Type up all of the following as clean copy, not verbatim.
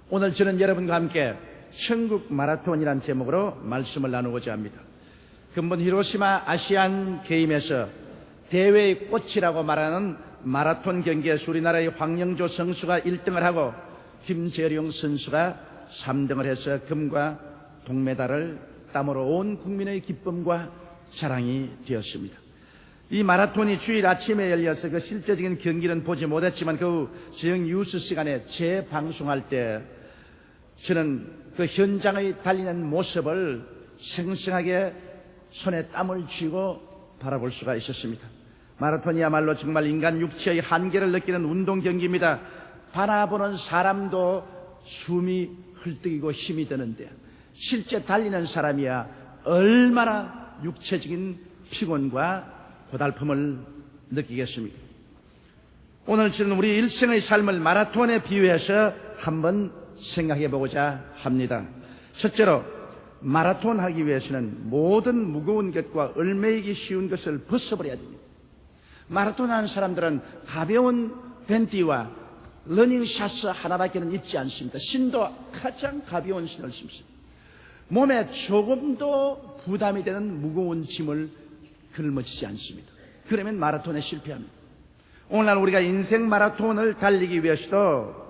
오늘 저는 여러분과 함께 천국 마라톤이라는 제목으로 말씀을 나누고자 합니다. 근본 히로시마 아시안 게임에서 대회의 꽃이라고 말하는 마라톤 경기에서 우리나라의 황영조 선수가 1등을 하고 김재룡 선수가 3등을 해서 금과 동메달을 땀으로 온 국민의 기쁨과 자랑이 되었습니다. 이 마라톤이 주일 아침에 열려서 그 실제적인 경기는 보지 못했지만 그 저녁 뉴스 시간에 재방송할 때 저는 그 현장의 달리는 모습을 생생하게 손에 땀을 쥐고 바라볼 수가 있었습니다. 마라톤이야말로 정말 인간 육체의 한계를 느끼는 운동 경기입니다. 바라보는 사람도 숨이 헐떡이고 힘이 드는데 실제 달리는 사람이야 얼마나 육체적인 피곤과 고달픔을 느끼겠습니까? 오늘 저는 우리 일생의 삶을 마라톤에 비유해서 한번 생각해 보고자 합니다. 첫째로 마라톤 하기 위해서는 모든 무거운 것과 얽매이기 쉬운 것을 벗어버려야 됩니다. 마라톤 하는 사람들은 가벼운 벤티와 러닝샷 하나밖에는 입지 않습니다. 신도 가장 가벼운 신을 신습니다. 몸에 조금도 부담이 되는 무거운 짐을 걸머지지 않습니다. 그러면 마라톤에 실패합니다. 오늘날 우리가 인생 마라톤을 달리기 위해서도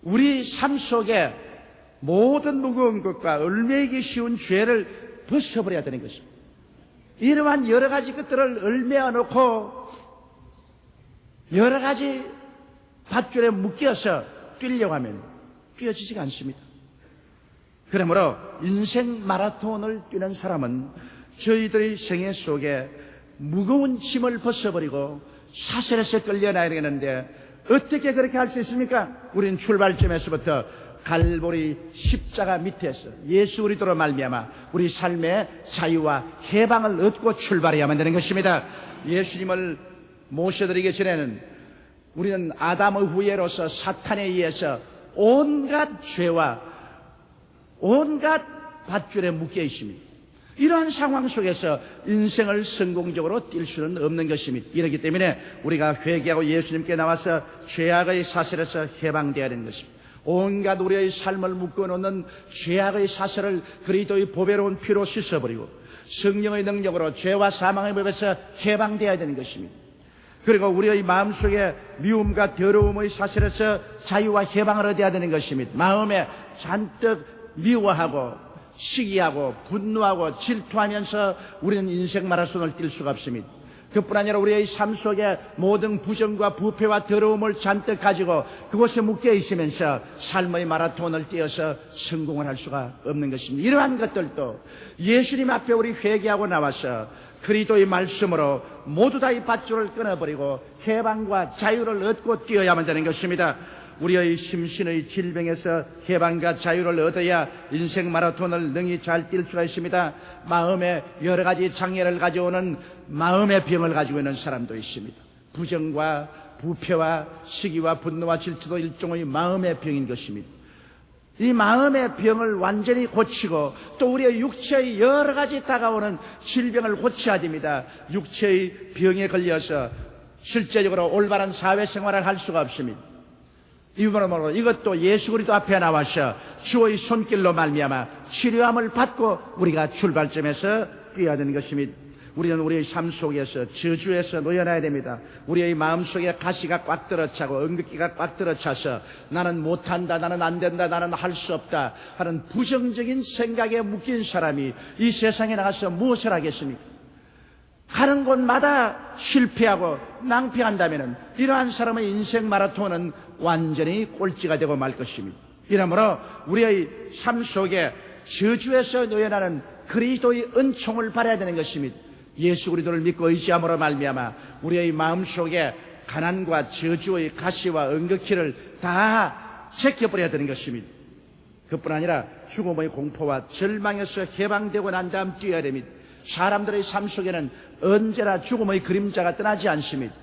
우리 삶 속에 모든 무거운 것과 얽매이기 쉬운 죄를 벗어버려야 되는 것입니다. 이러한 여러 가지 것들을 얽매어 놓고 여러 가지 밧줄에 묶여서 뛰려고 하면 뛰어지지가 않습니다. 그러므로 인생 마라톤을 뛰는 사람은 저희들의 생애 속에 무거운 짐을 벗어버리고 사슬에서 끌려나야 되는데 어떻게 그렇게 할 수 있습니까? 우리는 출발점에서부터 갈보리 십자가 밑에서 예수 그리스도로 말미암아 우리 삶의 자유와 해방을 얻고 출발해야만 되는 것입니다. 예수님을 모셔드리기 전에는 우리는 아담의 후예로서 사탄에 의해서 온갖 죄와 온갖 밧줄에 묶여 있습니다. 이러한 상황 속에서 인생을 성공적으로 뛸 수는 없는 것입니다. 이렇기 때문에 우리가 회개하고 예수님께 나와서 죄악의 사슬에서 해방되어야 되는 것입니다. 온갖 우리의 삶을 묶어놓는 죄악의 사슬을 그리스도의 보배로운 피로 씻어버리고 성령의 능력으로 죄와 사망의 법에서 해방되어야 되는 것입니다. 그리고 우리의 마음속에 미움과 더러움의 사슬에서 자유와 해방을 얻어야 되는 것입니다. 마음에 잔뜩 미워하고 시기하고 분노하고 질투하면서 우리는 인생 마라톤을 뛸 수가 없습니다. 그뿐 아니라 우리의 삶 속에 모든 부정과 부패와 더러움을 잔뜩 가지고 그곳에 묶여 있으면서 삶의 마라톤을 뛰어서 성공을 할 수가 없는 것입니다. 이러한 것들도 예수님 앞에 우리 회개하고 나와서 그리스도의 말씀으로 모두 다 이 밧줄을 끊어버리고 해방과 자유를 얻고 뛰어야만 되는 것입니다. 우리의 심신의 질병에서 해방과 자유를 얻어야 인생 마라톤을 능히 잘 뛸 수가 있습니다. 마음에 여러 가지 장애를 가져오는 마음의 병을 가지고 있는 사람도 있습니다. 부정과 부패와 시기와 분노와 질투도 일종의 마음의 병인 것입니다. 이 마음의 병을 완전히 고치고 또 우리의 육체의 여러 가지 다가오는 질병을 고쳐야 됩니다. 육체의 병에 걸려서 실제적으로 올바른 사회생활을 할 수가 없습니다. 이번으로 이것도 예수 그리스도 앞에 나와서 주의 손길로 말미암아 치료함을 받고 우리가 출발점에서 뛰어야 되는 것입니다. 우리는 우리의 삶 속에서 저주에서 놓여놔야 됩니다. 우리의 마음속에 가시가 꽉 들어차고 응급기가 꽉 들어차서 나는 못한다, 나는 안 된다, 나는 할 수 없다 하는 부정적인 생각에 묶인 사람이 이 세상에 나가서 무엇을 하겠습니까? 가는 곳마다 실패하고 낭패한다면 이러한 사람의 인생 마라톤은 완전히 꼴찌가 되고 말 것입니다. 이러므로 우리의 삶 속에 저주에서 놓여나는 그리스도의 은총을 바라야 되는 것입니다. 예수 그리스도를 믿고 의지함으로 말미암아 우리의 마음속에 가난과 저주의 가시와 응급기를 다 제껴버려야 되는 것입니다. 그뿐 아니라 죽음의 공포와 절망에서 해방되고 난 다음 뛰어야 됩니다. 사람들의 삶 속에는 언제나 죽음의 그림자가 떠나지 않습니다.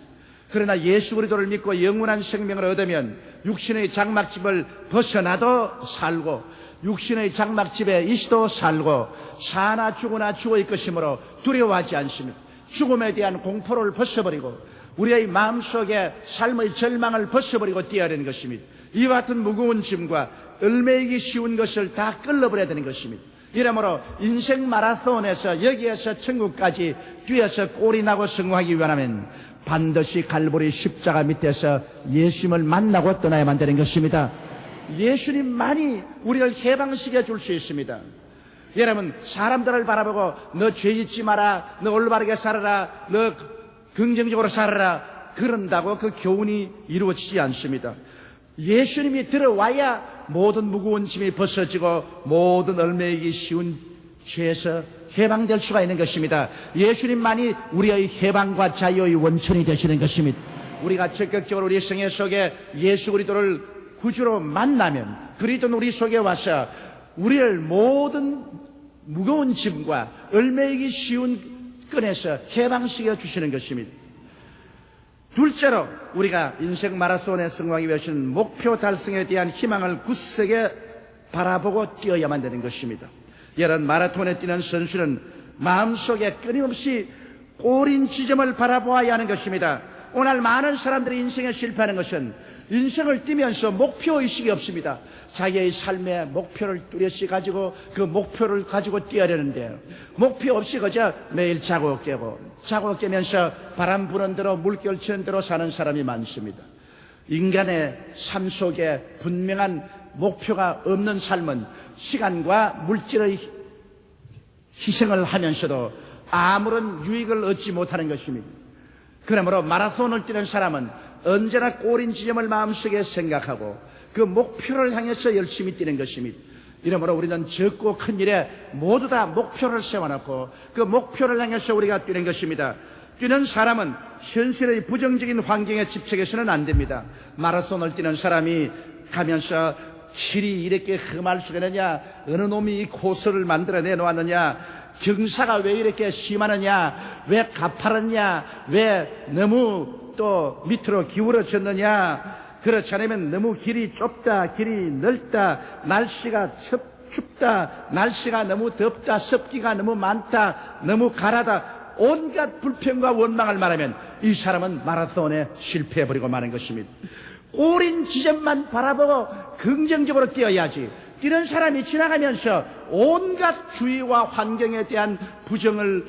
그러나 예수 그리스도를 믿고 영원한 생명을 얻으면 육신의 장막집을 벗어나도 살고 육신의 장막집에 있어도 살고 사나 죽으나 죽어의 것이므로 두려워하지 않습니다. 죽음에 대한 공포를 벗어버리고 우리의 마음속에 삶의 절망을 벗어버리고 뛰어야 하는 것입니다. 이와 같은 무거운 짐과 얽매이기 쉬운 것을 다 끌어버려야 되는 것입니다. 이러므로 인생 마라톤에서 여기에서 천국까지 뛰어서 꼴이 나고 성공하기 위하면 반드시 갈보리 십자가 밑에서 예수님을 만나고 떠나야만 되는 것입니다. 예수님만이 우리를 해방시켜 줄 수 있습니다. 여러분, 사람들을 바라보고 너 죄 짓지 마라, 너 올바르게 살아라, 너 긍정적으로 살아라 그런다고 그 교훈이 이루어지지 않습니다. 예수님이 들어와야 모든 무거운 짐이 벗어지고 모든 얽매이기 쉬운 죄에서 해방될 수가 있는 것입니다. 예수님만이 우리의 해방과 자유의 원천이 되시는 것입니다. 우리가 적극적으로 우리 생애 속에 예수 그리스도를 구주로 만나면 그리스도는 우리 속에 와서 우리를 모든 무거운 짐과 얽매이기 쉬운 끈에서 해방시켜 주시는 것입니다. 둘째로 우리가 인생 마라톤에 성공하기 위해서는 목표 달성에 대한 희망을 굳세게 바라보고 뛰어야만 되는 것입니다. 이런 마라톤에 뛰는 선수는 마음속에 끊임없이 꼬린 지점을 바라보아야 하는 것입니다. 오늘 많은 사람들이 인생에 실패하는 것은 인생을 뛰면서 목표의식이 없습니다. 자기의 삶의 목표를 뚜렷이 가지고 그 목표를 가지고 뛰어야하는데 목표 없이 그저 매일 자고 깨면서 바람 부는 대로 물결 치는 대로 사는 사람이 많습니다. 인간의 삶 속에 분명한 목표가 없는 삶은 시간과 물질의 희생을 하면서도 아무런 유익을 얻지 못하는 것입니다. 그러므로 마라톤을 뛰는 사람은 언제나 꼬린 지점을 마음속에 생각하고 그 목표를 향해서 열심히 뛰는 것입니다. 이러므로 우리는 적고 큰 일에 모두 다 목표를 세워놓고 그 목표를 향해서 우리가 뛰는 것입니다. 뛰는 사람은 현실의 부정적인 환경에 집착해서는 안 됩니다. 마라톤을 뛰는 사람이 가면서 길이 이렇게 험할 수가 있느냐, 어느 놈이 이 코스를 만들어내 놓았느냐, 경사가 왜 이렇게 심하느냐, 왜 가파르냐, 왜 너무 또 밑으로 기울어졌느냐, 그렇지 않으면 너무 길이 좁다, 길이 넓다, 날씨가 춥다, 날씨가 너무 덥다, 습기가 너무 많다, 너무 가라다, 온갖 불평과 원망을 말하면 이 사람은 마라톤에 실패해버리고 마는 것입니다. 꼬린 지점만 바라보고 긍정적으로 뛰어야지. 뛰는 사람이 지나가면서 온갖 주위와 환경에 대한 부정을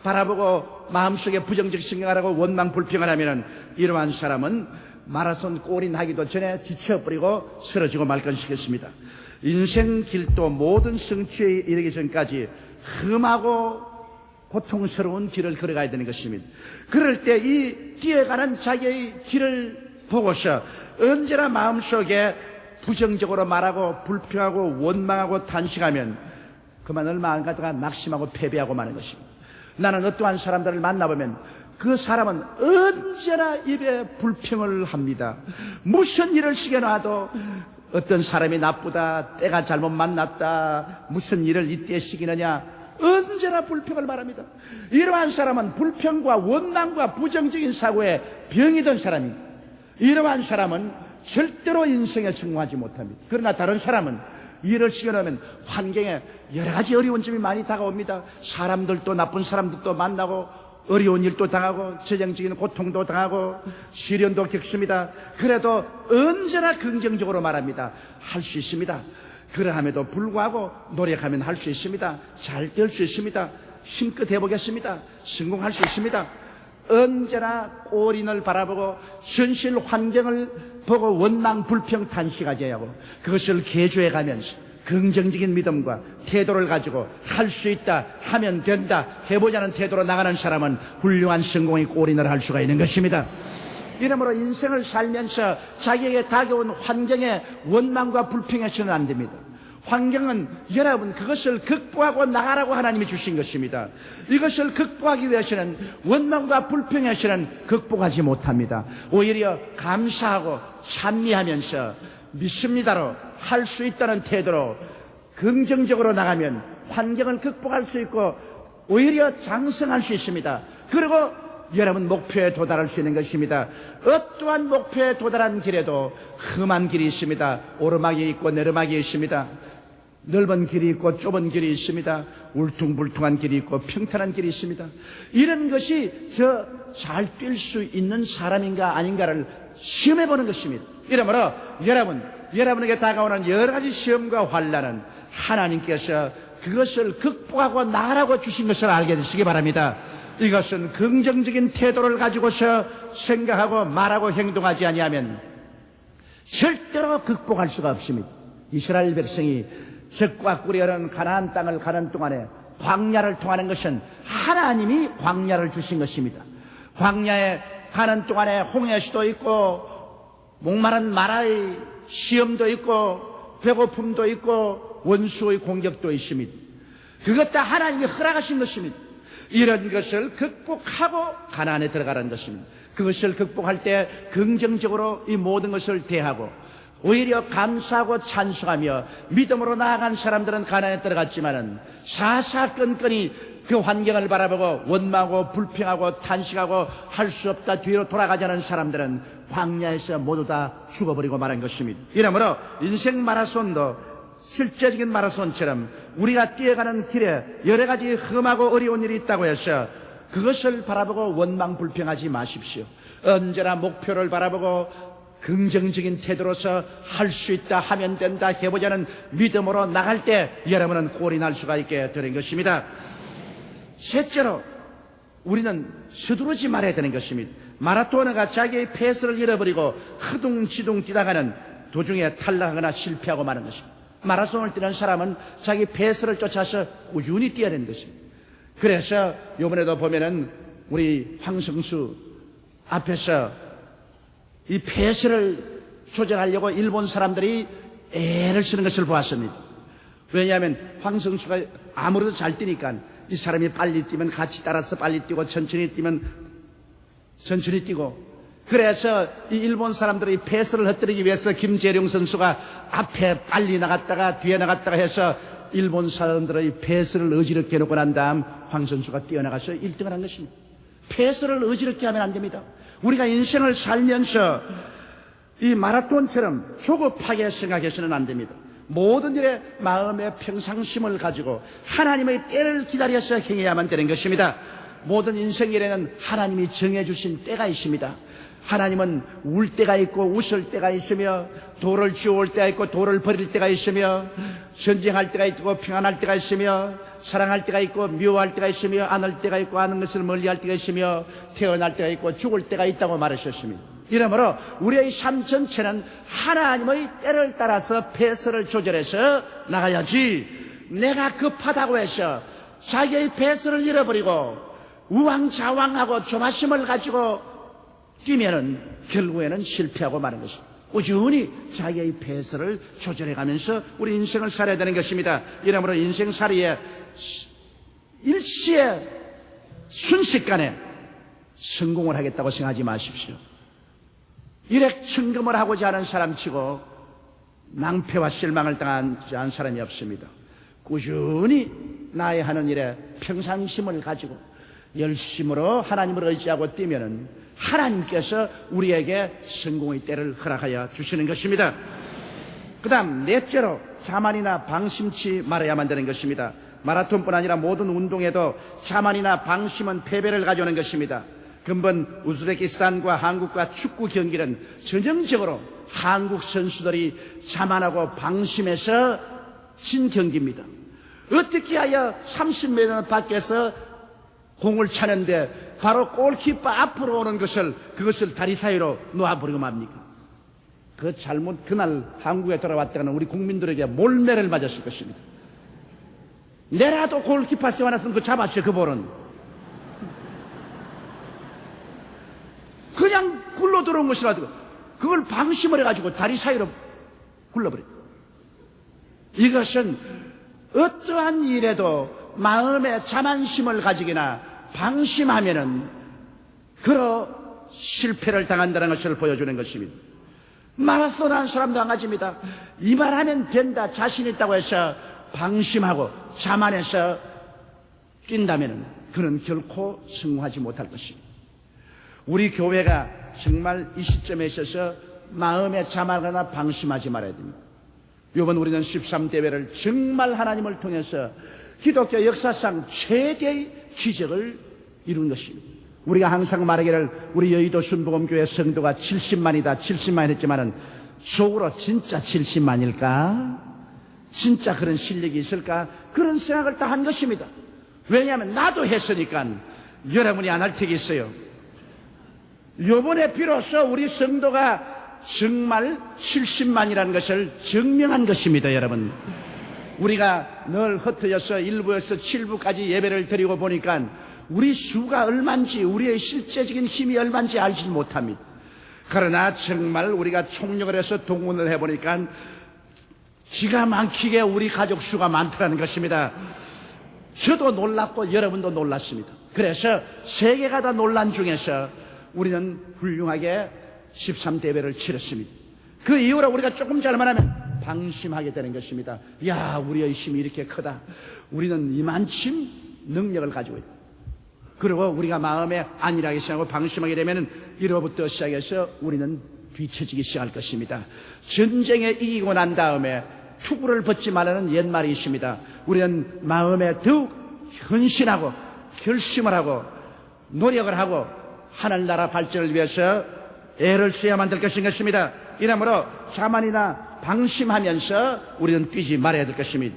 바라보고 마음속에 부정적 생각을 하고 원망 불평을 하면 이러한 사람은 마라톤 골인하기도 전에 지쳐버리고 쓰러지고 말 것이겠습니다. 인생 길도 모든 성취에 이르기 전까지 험하고 고통스러운 길을 걸어가야 되는 것입니다. 그럴 때 이 뛰어가는 자기의 길을 보고서 언제나 마음속에 부정적으로 말하고 불평하고 원망하고 탄식하면 그만 얼마 안 가다가 낙심하고 패배하고 마는 것입니다. 나는 어떠한 사람들을 만나보면 그 사람은 언제나 입에 불평을 합니다. 무슨 일을 시켜놔도 어떤 사람이 나쁘다, 때가 잘못 만났다, 무슨 일을 이때 시키느냐, 언제나 불평을 말합니다. 이러한 사람은 불평과 원망과 부정적인 사고에 병이 든 사람입니다. 이러한 사람은 절대로 인생에 성공하지 못합니다. 그러나 다른 사람은 일을 시켜놓으면 환경에 여러 가지 어려운 점이 많이 다가옵니다. 사람들도 나쁜 사람들도 만나고 어려운 일도 당하고 재정적인 고통도 당하고 시련도 겪습니다. 그래도 언제나 긍정적으로 말합니다. 할 수 있습니다. 그러함에도 불구하고 노력하면 할 수 있습니다. 잘 될 수 있습니다. 힘껏 해보겠습니다. 성공할 수 있습니다. 언제나 꼬린을 바라보고 현실 환경을 보고 원망 불평 탄식하지 하고 그것을 개조해 가면서 긍정적인 믿음과 태도를 가지고 할 수 있다, 하면 된다, 해보자는 태도로 나가는 사람은 훌륭한 성공의 꼬린을 할 수가 있는 것입니다. 이러므로 인생을 살면서 자기에게 다가온 환경에 원망과 불평해서는 안 됩니다. 환경은 여러분 그것을 극복하고 나가라고 하나님이 주신 것입니다. 이것을 극복하기 위해서는 원망과 불평해서는 극복하지 못합니다. 오히려 감사하고 찬미하면서 믿습니다로 할 수 있다는 태도로 긍정적으로 나가면 환경을 극복할 수 있고 오히려 장성할 수 있습니다. 그리고 여러분 목표에 도달할 수 있는 것입니다. 어떠한 목표에 도달한 길에도 험한 길이 있습니다. 오르막이 있고 내리막이 있습니다. 넓은 길이 있고 좁은 길이 있습니다. 울퉁불퉁한 길이 있고 평탄한 길이 있습니다. 이런 것이 저 잘 뛸 수 있는 사람인가 아닌가를 시험해보는 것입니다. 이러므로 여러분에게 다가오는 여러 가지 시험과 환난은 하나님께서 그것을 극복하고 나가라고 주신 것을 알게 되시기 바랍니다. 이것은 긍정적인 태도를 가지고서 생각하고 말하고 행동하지 아니하면 절대로 극복할 수가 없습니다. 이스라엘 백성이 적과 꿀이 흐르는 가나안 땅을 가는 동안에 광야를 통하는 것은 하나님이 광야를 주신 것입니다. 광야에 가는 동안에 홍해수도 있고 목마른 마라의 시험도 있고 배고픔도 있고 원수의 공격도 있습니다. 그것 다 하나님이 허락하신 것입니다. 이런 것을 극복하고 가나안에 들어가라는 것입니다. 그것을 극복할 때 긍정적으로 이 모든 것을 대하고 오히려 감사하고 찬송하며 믿음으로 나아간 사람들은 가나안에 들어갔지만은 사사건건이 그 환경을 바라보고 원망하고 불평하고 탄식하고 할 수 없다 뒤로 돌아가자는 사람들은 광야에서 모두 다 죽어버리고 말한 것입니다. 이러므로 인생 마라손도 실제적인 마라손처럼 우리가 뛰어가는 길에 여러 가지 험하고 어려운 일이 있다고 해서 그것을 바라보고 원망 불평하지 마십시오. 언제나 목표를 바라보고 긍정적인 태도로서 할 수 있다, 하면 된다, 해보자는 믿음으로 나갈 때 여러분은 꼴이 날 수가 있게 되는 것입니다. 셋째로 우리는 서두르지 말아야 되는 것입니다. 마라토너가 자기의 페이스를 잃어버리고 허둥지둥 뛰다가는 도중에 탈락하거나 실패하고 마는 것입니다. 마라톤을 뛰는 사람은 자기 페이스를 쫓아서 꾸준히 뛰어야 되는 것입니다. 그래서 이번에도 보면은 우리 황성수 앞에서 이 페이스를 조절하려고 일본 사람들이 애를 쓰는 것을 보았습니다. 왜냐하면 황성수가 아무래도 잘 뛰니까 이 사람이 빨리 뛰면 같이 따라서 빨리 뛰고 천천히 뛰면 천천히 뛰고, 그래서 이 일본 사람들이 페이스를 흩뜨리기 위해서 김재룡 선수가 앞에 빨리 나갔다가 뒤에 나갔다가 해서 일본 사람들의 페이스를 어지럽게 해놓고 난 다음 황 선수가 뛰어나가서 1등을 한 것입니다. 페이스를 어지럽게 하면 안 됩니다. 우리가 인생을 살면서 이 마라톤처럼 조급하게 생각해서는 안 됩니다. 모든 일에 마음의 평상심을 가지고 하나님의 때를 기다려서 행해야만 되는 것입니다. 모든 인생 일에는 하나님이 정해주신 때가 있습니다. 하나님은 울 때가 있고 웃을 때가 있으며 돌을 주워올 때가 있고 돌을 버릴 때가 있으며 전쟁할 때가 있고 평안할 때가 있으며 사랑할 때가 있고 미워할 때가 있으며 안할 때가 있고 아는 것을 멀리할 때가 있으며 태어날 때가 있고 죽을 때가 있다고 말하셨습니다. 이러므로 우리의 삶 전체는 하나님의 때를 따라서 페이스를 조절해서 나가야지, 내가 급하다고 해서 자기의 페이스를 잃어버리고 우왕좌왕하고 조바심을 가지고 뛰면은 결국에는 실패하고 마는 것입니다. 꾸준히 자기의 페이스를 조절해가면서 우리 인생을 살아야 되는 것입니다. 이러므로 인생살이에 일시에 순식간에 성공을 하겠다고 생각하지 마십시오. 일액천금을 하고자 하는 사람치고 낭패와 실망을 당하지 않은 사람이 없습니다. 꾸준히 나의 하는 일에 평상심을 가지고 열심으로 하나님을 의지하고 뛰면은 하나님께서 우리에게 성공의 때를 허락하여 주시는 것입니다. 그 다음 넷째로 자만이나 방심치 말아야만 되는 것입니다. 마라톤뿐 아니라 모든 운동에도 자만이나 방심은 패배를 가져오는 것입니다. 근본 우즈베키스탄과 한국과 축구 경기는 전형적으로 한국 선수들이 자만하고 방심해서 진 경기입니다. 어떻게 하여 30m 밖에서 공을 차는데 바로 골키퍼 앞으로 오는 그것을 다리 사이로 놓아버리고 맙니까? 그 잘못 그날 한국에 돌아왔다가는 우리 국민들에게 몰매를 맞았을 것입니다. 내라도 골키퍼 세워놨으면 그 잡았어요. 그 볼은 그냥 굴러 들어온 것이라도 그걸 방심을 해가지고 다리 사이로 굴러버려요. 이것은 어떠한 일에도 마음에 자만심을 가지거나 방심하면은 그로 실패를 당한다는 것을 보여주는 것입니다. 마라톤 한 사람도 한 가지입니다. 이 말하면 된다 자신 있다고 해서 방심하고 자만해서 뛴다면은 그는 결코 성공하지 못할 것입니다. 우리 교회가 정말 이 시점에 있어서 마음에 자만하거나 방심하지 말아야 됩니다. 이번 우리는 13대회를 정말 하나님을 통해서 기독교 역사상 최대의 기적을 이룬 것입니다. 우리가 항상 말하기를 우리 여의도 순복음교회 성도가 70만이다 70만 했지만은 속으로 진짜 70만일까? 진짜 그런 실력이 있을까? 그런 생각을 다 한 것입니다. 왜냐하면 나도 했으니까 여러분이 안 할 테겠어요. 요번에 비로소 우리 성도가 정말 70만이라는 것을 증명한 것입니다. 여러분, 우리가 늘 흩어져서 1부에서 7부까지 예배를 드리고 보니까 우리 수가 얼마인지, 우리의 실제적인 힘이 얼마인지 알지 못합니다. 그러나 정말 우리가 총력을 해서 동원을 해보니까 기가 막히게 우리 가족 수가 많더라는 것입니다. 저도 놀랐고 여러분도 놀랐습니다. 그래서 세계가 다 놀란 중에서 우리는 훌륭하게 13대회를 치렀습니다. 그 이후로 우리가 조금 잘만 하면 방심하게 되는 것입니다. 야, 우리의 힘이 이렇게 크다. 우리는 이만큼 능력을 가지고 있다. 그리고 우리가 마음에 안일하게 생각하고 방심하게 되면 이로부터 시작해서 우리는 뒤처지기 시작할 것입니다. 전쟁에 이기고 난 다음에 투구를 벗지 말라는 옛말이 있습니다. 우리는 마음에 더욱 헌신하고 결심을 하고 노력을 하고 하늘나라 발전을 위해서 애를 써야만 될 것입니다. 이러므로 자만이나 방심하면서 우리는 뛰지 말아야 될 것입니다.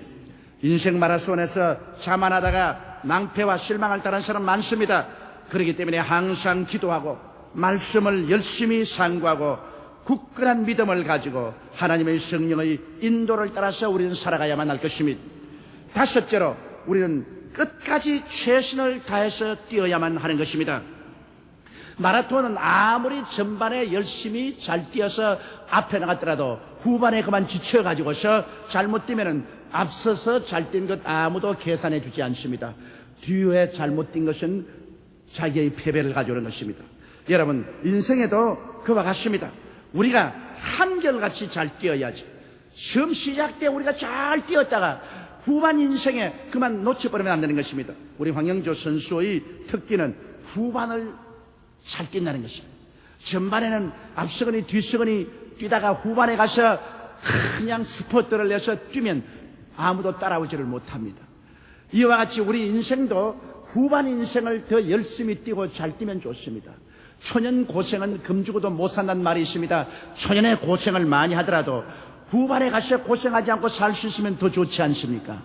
인생 마라톤에서 자만하다가 낭패와 실망을 당한 사람 많습니다. 그렇기 때문에 항상 기도하고 말씀을 열심히 상고하고 굳건한 믿음을 가지고 하나님의 성령의 인도를 따라서 우리는 살아가야만 할 것입니다. 다섯째로 우리는 끝까지 최선을 다해서 뛰어야만 하는 것입니다. 마라톤은 아무리 전반에 열심히 잘 뛰어서 앞에 나갔더라도 후반에 그만 지쳐가지고서 잘못 뛰면은 앞서서 잘 뛴 것 아무도 계산해 주지 않습니다. 뒤에 잘못 뛴 것은 자기의 패배를 가져오는 것입니다. 여러분, 인생에도 그와 같습니다. 우리가 한결같이 잘 뛰어야지. 시험 시작 때 우리가 잘 뛰었다가 후반 인생에 그만 놓쳐버리면 안 되는 것입니다. 우리 황영조 선수의 특기는 후반을 잘 뛴다는 것입니다. 전반에는 앞서거니 뒤서거니 뛰다가 후반에 가서 그냥 스포트를 내서 뛰면 아무도 따라오지를 못합니다. 이와 같이 우리 인생도 후반 인생을 더 열심히 뛰고 잘 뛰면 좋습니다. 초년 고생은 금주고도 못 산다는 말이 있습니다. 초년에 고생을 많이 하더라도 후반에 가서 고생하지 않고 살 수 있으면 더 좋지 않습니까?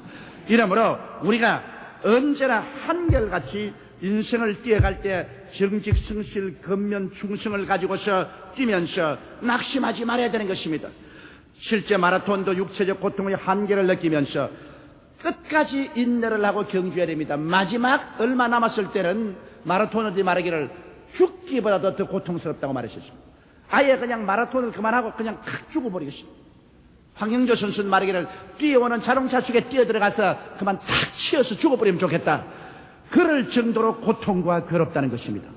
이러므로 우리가 언제나 한결같이 인생을 뛰어갈 때 정직, 성실, 근면, 충성을 가지고서 뛰면서 낙심하지 말아야 되는 것입니다. 실제 마라톤도 육체적 고통의 한계를 느끼면서 끝까지 인내를 하고 경주해야 됩니다. 마지막 얼마 남았을 때는 마라톤어들이 말하기를 죽기보다도 더 고통스럽다고 말하셨습니다. 아예 그냥 마라톤을 그만하고 그냥 탁 죽어버리겠습니다. 황영조 선수는 말하기를 뛰어오는 자동차 속에 뛰어들어가서 그만 탁 치어서 죽어버리면 좋겠다. 그럴 정도로 고통과 괴롭다는 것입니다.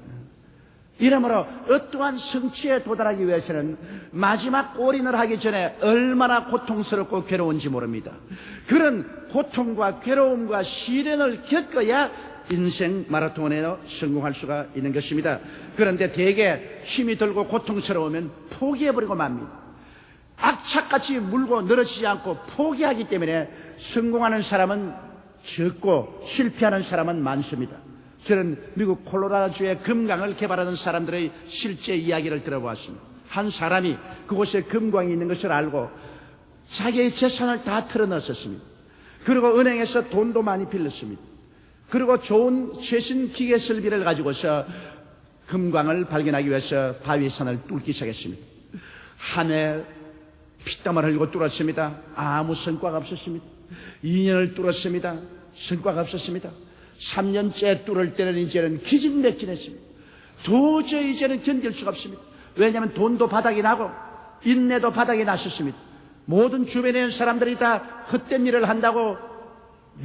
이러므로 어떠한 성취에 도달하기 위해서는 마지막 올인을 하기 전에 얼마나 고통스럽고 괴로운지 모릅니다. 그런 고통과 괴로움과 시련을 겪어야 인생 마라톤에 성공할 수가 있는 것입니다. 그런데 대개 힘이 들고 고통스러우면 포기해버리고 맙니다. 악착같이 물고 늘어지지 않고 포기하기 때문에 성공하는 사람은 적고 실패하는 사람은 많습니다. 저는 미국 콜로라도주의 금강을 개발하는 사람들의 실제 이야기를 들어보았습니다. 한 사람이 그곳에 금광이 있는 것을 알고 자기의 재산을 다 털어넣었습니다. 그리고 은행에서 돈도 많이 빌렸습니다. 그리고 좋은 최신 기계 설비를 가지고서 금광을 발견하기 위해서 바위산을 뚫기 시작했습니다. 한 해 피땀을 흘리고 뚫었습니다. 아무 성과가 없었습니다. 2년을 뚫었습니다. 성과가 없었습니다. 3년째 뚫을 때는 이제는 기진맥진했습니다. 도저히 이제는 견딜 수가 없습니다. 왜냐하면 돈도 바닥이 나고 인내도 바닥이 났었습니다. 모든 주변에 있는 사람들이 다 헛된 일을 한다고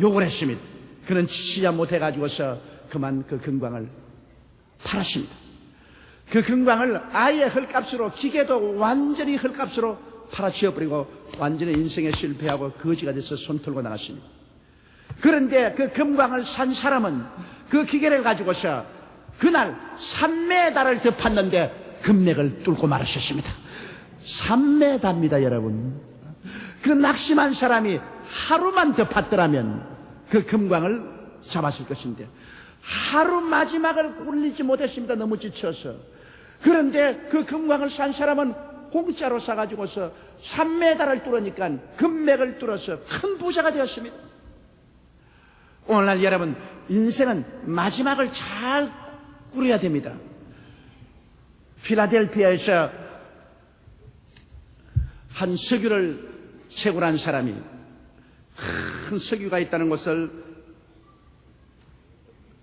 욕을 했습니다. 그는 지치지 못해가지고서 그만 그 금광을 팔았습니다. 그 금광을 아예 헐값으로, 기계도 완전히 헐값으로 팔아치워버리고 완전히 인생에 실패하고 거지가 돼서 손 털고 나갔습니다. 그런데 그 금광을 산 사람은 그 기계를 가지고서 그날 3m를 더 팠는데 금맥을 뚫고 말았었습니다. 3m입니다, 여러분. 그 낙심한 사람이 하루만 더 팠더라면 그 금광을 잡았을 것인데 하루 마지막을 굴리지 못했습니다. 너무 지쳐서. 그런데 그 금광을 산 사람은 공짜로 사가지고서 3m를 뚫으니까 금맥을 뚫어서 큰 부자가 되었습니다. 오늘날 여러분, 인생은 마지막을 잘 꾸려야 됩니다. 필라델피아에서 한 석유를 채굴한 사람이 큰 석유가 있다는 것을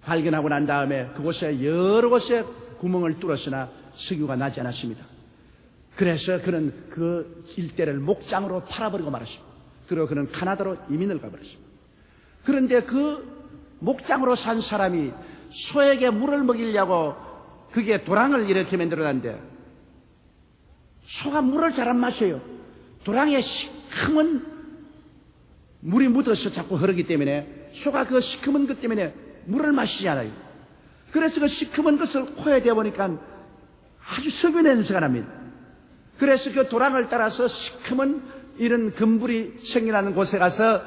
발견하고 난 다음에 그곳에 여러 곳에 구멍을 뚫었으나 석유가 나지 않았습니다. 그래서 그는 그 일대를 목장으로 팔아버리고 말았습니다. 그리고 그는 카나다로 이민을 가버렸습니다. 그런데 그 목장으로 산 사람이 소에게 물을 먹이려고 그게 도랑을 이렇게 만들어놨는데 소가 물을 잘 안 마셔요. 도랑에 시커먼 물이 묻어서 자꾸 흐르기 때문에 소가 그 시커먼 것 때문에 물을 마시지 않아요. 그래서 그 시커먼 것을 코에 대보니까 아주 석유 냄새가 납니다. 그래서 그 도랑을 따라서 시커먼 이런 금불이 생겨나는 곳에 가서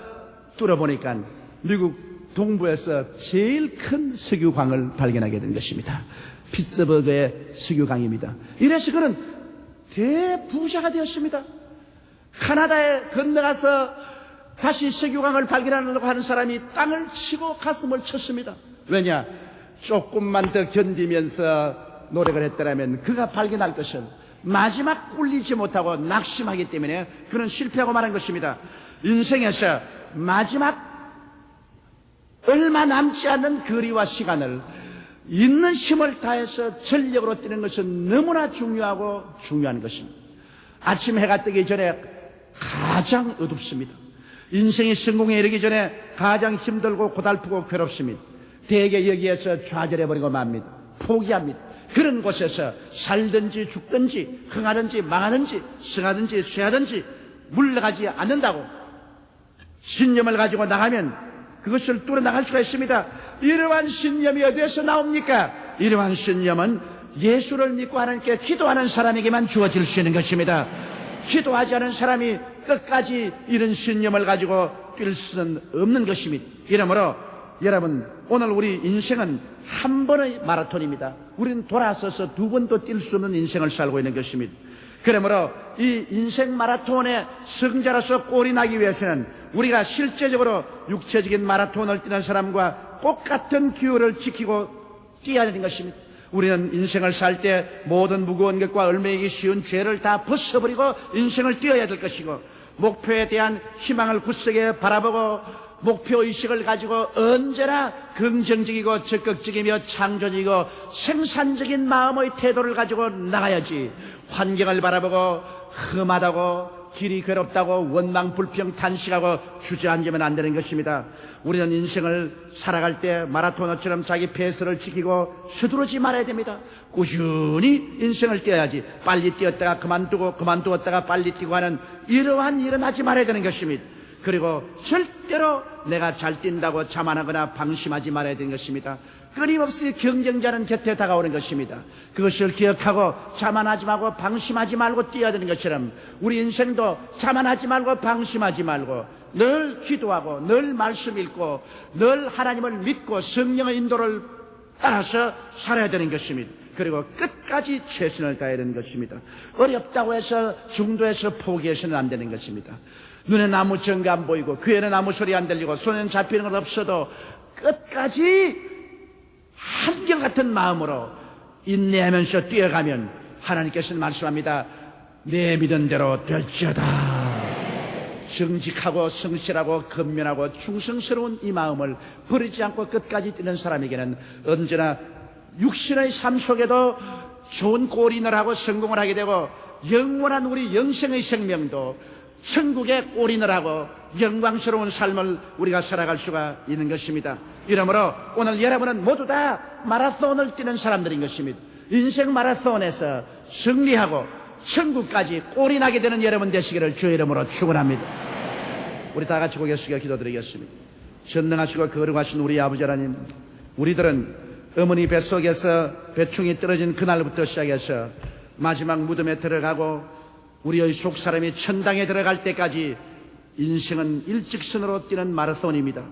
뚫어보니까 미국 동부에서 제일 큰 석유광을 발견하게 된 것입니다. 피츠버그의 석유광입니다. 이래서 그는 대부자가 되었습니다. 카나다에 건너가서 다시 석유광을 발견하려고 하는 사람이 땅을 치고 가슴을 쳤습니다. 왜냐? 조금만 더 견디면서 노력을 했더라면 그가 발견할 것은 마지막 꿀리지 못하고 낙심하기 때문에 그는 실패하고 말한 것입니다. 인생에서 마지막 얼마 남지 않는 거리와 시간을 있는 힘을 다해서 전력으로 뛰는 것은 너무나 중요한 것입니다. 아침 해가 뜨기 전에 가장 어둡습니다. 인생이 성공에 이르기 전에 가장 힘들고 고달프고 괴롭습니다. 대개 여기에서 좌절해버리고 맙니다. 포기합니다. 그런 곳에서 살든지 죽든지 흥하든지 망하든지 승하든지 쇠하든지 물러가지 않는다고 신념을 가지고 나가면 그것을 뚫어나갈 수가 있습니다. 이러한 신념이 어디에서 나옵니까? 이러한 신념은 예수를 믿고 하나님께 기도하는 사람에게만 주어질 수 있는 것입니다. 기도하지 않은 사람이 끝까지 이런 신념을 가지고 뛸 수는 없는 것입니다. 이러므로 여러분, 오늘 우리 인생은 한 번의 마라톤입니다. 우리는 돌아서서 두 번도 뛸 수 없는 인생을 살고 있는 것입니다. 그러므로 이 인생 마라톤의 승자로서 꼴이 나기 위해서는 우리가 실제적으로 육체적인 마라톤을 뛰는 사람과 똑같은 기호를 지키고 뛰어야 되는 것입니다. 우리는 인생을 살 때 모든 무거운 것과 얽매이기 쉬운 죄를 다 벗어버리고 인생을 뛰어야 될 것이고, 목표에 대한 희망을 굳세게 바라보고 목표의식을 가지고 언제나 긍정적이고 적극적이며 창조적이고 생산적인 마음의 태도를 가지고 나가야지, 환경을 바라보고 험하다고 길이 괴롭다고 원망 불평 탄식하고 주저앉으면 안 되는 것입니다. 우리는 인생을 살아갈 때 마라토너처럼 자기 페이스를 지키고 서두르지 말아야 됩니다. 꾸준히 인생을 뛰어야지, 빨리 뛰었다가 그만두었다가 빨리 뛰고 하는 이러한 일은 하지 말아야 되는 것입니다. 그리고 절대로 내가 잘 뛴다고 자만하거나 방심하지 말아야 되는 것입니다. 끊임없이 경쟁자는 곁에 다가오는 것입니다. 그것을 기억하고 자만하지 말고 방심하지 말고 뛰어야 되는 것처럼 우리 인생도 자만하지 말고 방심하지 말고 늘 기도하고 늘 말씀 읽고 늘 하나님을 믿고 성령의 인도를 따라서 살아야 되는 것입니다. 그리고 끝까지 최선을 다해야 되는 것입니다. 어렵다고 해서 중도에서 포기해서는 안 되는 것입니다. 눈에 나무 정가 안 보이고 귀에는 아무 소리 안 들리고 손에는 잡히는 건 없어도 끝까지 한결같은 마음으로 인내하면서 뛰어가면 하나님께서는 말씀합니다. 내 믿은 대로 될지어다. 정직하고 성실하고 근면하고 충성스러운 이 마음을 버리지 않고 끝까지 뛰는 사람에게는 언제나 육신의 삶 속에도 좋은 골인을 하고 성공을 하게 되고, 영원한 우리 영생의 생명도 천국의 골인을 하고 영광스러운 삶을 우리가 살아갈 수가 있는 것입니다. 이러므로 오늘 여러분은 모두 다 마라톤을 뛰는 사람들인 것입니다. 인생 마라톤에서 승리하고 천국까지 골인하게 되는 여러분 되시기를 주의 이름으로 축원합니다. 우리 다 같이 고개 숙여 기도드리겠습니다. 전능하시고 거룩하신 우리 아버지 하나님, 우리들은 어머니 뱃속에서 배충이 떨어진 그날부터 시작해서 마지막 무덤에 들어가고 우리의 속사람이 천당에 들어갈 때까지 인생은 일직선으로 뛰는 마라톤입니다.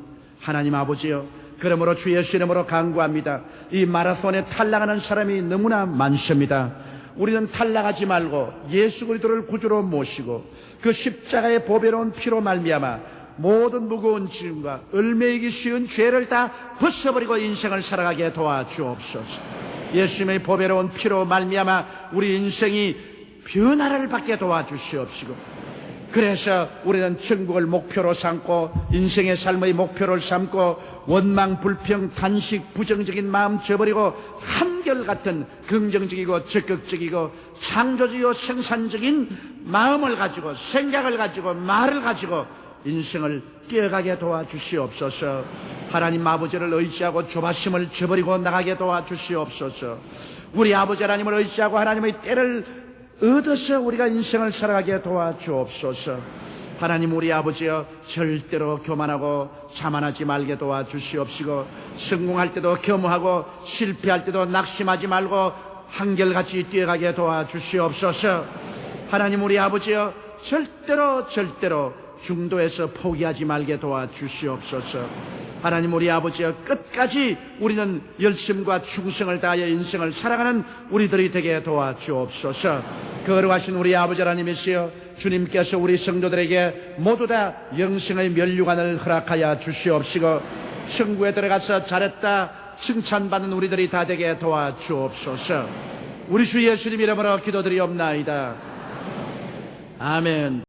하나님 아버지여, 그러므로 주 예수 이름으로 간구합니다. 이 마라톤에 탈락하는 사람이 너무나 많습니다. 우리는 탈락하지 말고 예수 그리스도를 구주로 모시고 그 십자가의 보배로운 피로 말미암아 모든 무거운 짐과 얼매이기 쉬운 죄를 다 벗어버리고 인생을 살아가게 도와주옵소서. 예수님의 보배로운 피로 말미암아 우리 인생이 변화를 받게 도와주시옵시고, 그래서 우리는 천국을 목표로 삼고 인생의 삶의 목표를 삼고 원망, 불평, 단식, 부정적인 마음 저버리고 한결같은 긍정적이고 적극적이고 창조적이고 생산적인 마음을 가지고 생각을 가지고 말을 가지고 인생을 뛰어가게 도와주시옵소서. 하나님 아버지를 의지하고 조바심을 저버리고 나가게 도와주시옵소서. 우리 아버지 하나님을 의지하고 하나님의 때를 얻어서 우리가 인생을 살아가게 도와주옵소서. 하나님 우리 아버지여, 절대로 교만하고 자만하지 말게 도와주시옵시고, 성공할 때도 겸허하고 실패할 때도 낙심하지 말고 한결같이 뛰어가게 도와주시옵소서. 하나님 우리 아버지여, 절대로 중도에서 포기하지 말게 도와주시옵소서. 하나님 우리 아버지여, 끝까지 우리는 열심과 충성을 다하여 인생을 살아가는 우리들이 되게 도와주옵소서. 거룩하신 우리 아버지 하나님이시여, 주님께서 우리 성도들에게 모두 다 영생의 면류관을 허락하여 주시옵시고, 천국에 들어가서 잘했다 칭찬받는 우리들이 다 되게 도와주옵소서. 우리 주 예수님 이름으로 기도드리옵나이다. 아멘.